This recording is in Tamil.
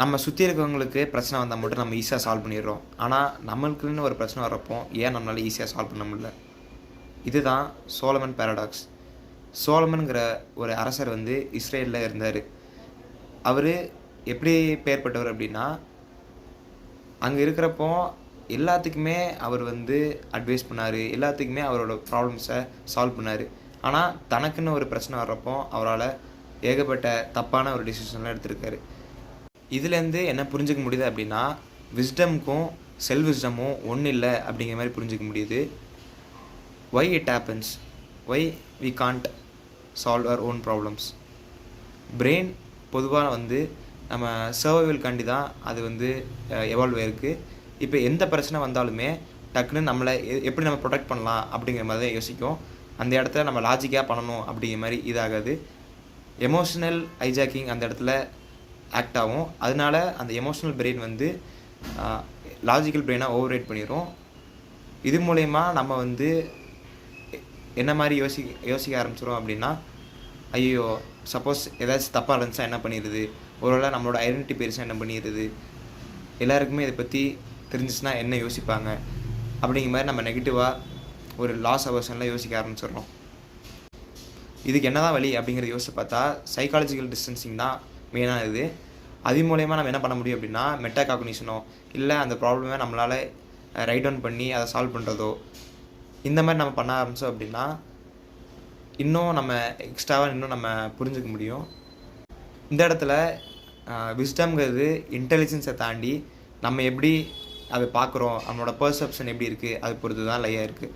நம்ம சுற்றி இருக்கிறவங்களுக்கு பிரச்சனை வந்தால் மட்டும் நம்ம ஈஸியாக சால்வ் பண்ணிடுறோம். ஆனால் நம்மளுக்குன்னு ஒரு பிரச்சனை வரப்போ ஏன் நம்மளால ஈஸியாக சால்வ் பண்ண முடியல? இதுதான் சோலமன் பாரடாக்ஸ். சோலமன்கிற ஒரு அரசர் வந்து இஸ்ரேலில் இருந்தார். அவர் எப்படி பெயர்பட்டவர் அப்படின்னா, அங்கே இருக்கிறப்போ எல்லாத்துக்குமே அவர் வந்து அட்வைஸ் பண்ணார், எல்லாத்துக்குமே அவரோட ப்ராப்ளம்ஸை சால்வ் பண்ணார். ஆனால் தனக்குன்னு ஒரு பிரச்சனை வர்றப்போ அவரால் ஏகப்பட்ட தப்பான ஒரு டிசிஷன்லாம் எடுத்திருக்காரு. இதுலேருந்து என்ன புரிஞ்சுக்க முடியுது அப்படின்னா, விஸ்டம்க்கும் செல்ஃப் விஸ்டமும் ஒன்றும் இல்லை அப்படிங்கிற மாதிரி புரிஞ்சுக்க முடியுது. Why it happens, why we can't solve our own problems. Brain பொதுவாக வந்து நம்ம சர்வைவல்காண்டி தான் அது வந்து எவால்வ் ஆயிருக்கு. இப்போ எந்த பிரச்சனை வந்தாலுமே டக்குன்னு நம்மளை எப்படி நம்ம ப்ரொடெக்ட் பண்ணலாம் அப்படிங்கிற மாதிரி தான் யோசிக்கும். அந்த இடத்துல நம்ம லாஜிக்காக பண்ணணும் அப்படிங்கிற மாதிரி இதாகாது. எமோஷனல் ஹைஜாக்கிங் அந்த இடத்துல ஆக்ட் ஆகும். அதனால அந்த எமோஷ்னல் பிரெயின் வந்து லாஜிக்கல் பிரெயினாக ஓவர் ரைட் பண்ணிடும். இது மூலயமா நம்ம வந்து என்ன மாதிரி யோசிக்க ஆரம்பிச்சிடும் அப்படின்னா, ஐயோ சப்போஸ் ஏதாச்சும் தப்பாக இருந்துச்சா என்ன பண்ணிடுது, ஒருவேளை நம்மளோட ஐடென்டிட்டி பெருசாக என்ன பண்ணிடுது, எல்லாருக்குமே இதை பற்றி தெரிஞ்சிச்சுன்னா என்ன யோசிப்பாங்க அப்படிங்கிற மாதிரி நம்ம நெகட்டிவாக ஒரு லாஸ் அவர்ஷனில் யோசிக்க ஆரம்பிச்சிடுறோம். இதுக்கு என்ன தான் வழி அப்படிங்கிறத யோசிச்சு பார்த்தா சைக்காலஜிக்கல் டிஸ்டன்சிங் தான் மெயினாக இது. அது மூலயமா நம்ம என்ன பண்ண முடியும் அப்படின்னா, மெட்டா காக்னிஷனோ இல்லை அந்த ப்ராப்ளமே நம்மளால் ரைட் டவுன் பண்ணி அதை சால்வ் பண்ணுறதோ இந்த மாதிரி நம்ம பண்ண ஆரம்பித்தோம் அப்படின்னா இன்னும் நம்ம எக்ஸ்ட்ராவாக இன்னும் நம்ம புரிஞ்சுக்க முடியும். இந்த இடத்துல விஸ்டம்ங்கிறது இன்டெலிஜென்ஸை தாண்டி நம்ம எப்படி அதை பார்க்குறோம், நம்மளோட பர்செப்ஷன் எப்படி இருக்குது, அது பொறுத்து தான் லையாக இருக்குது.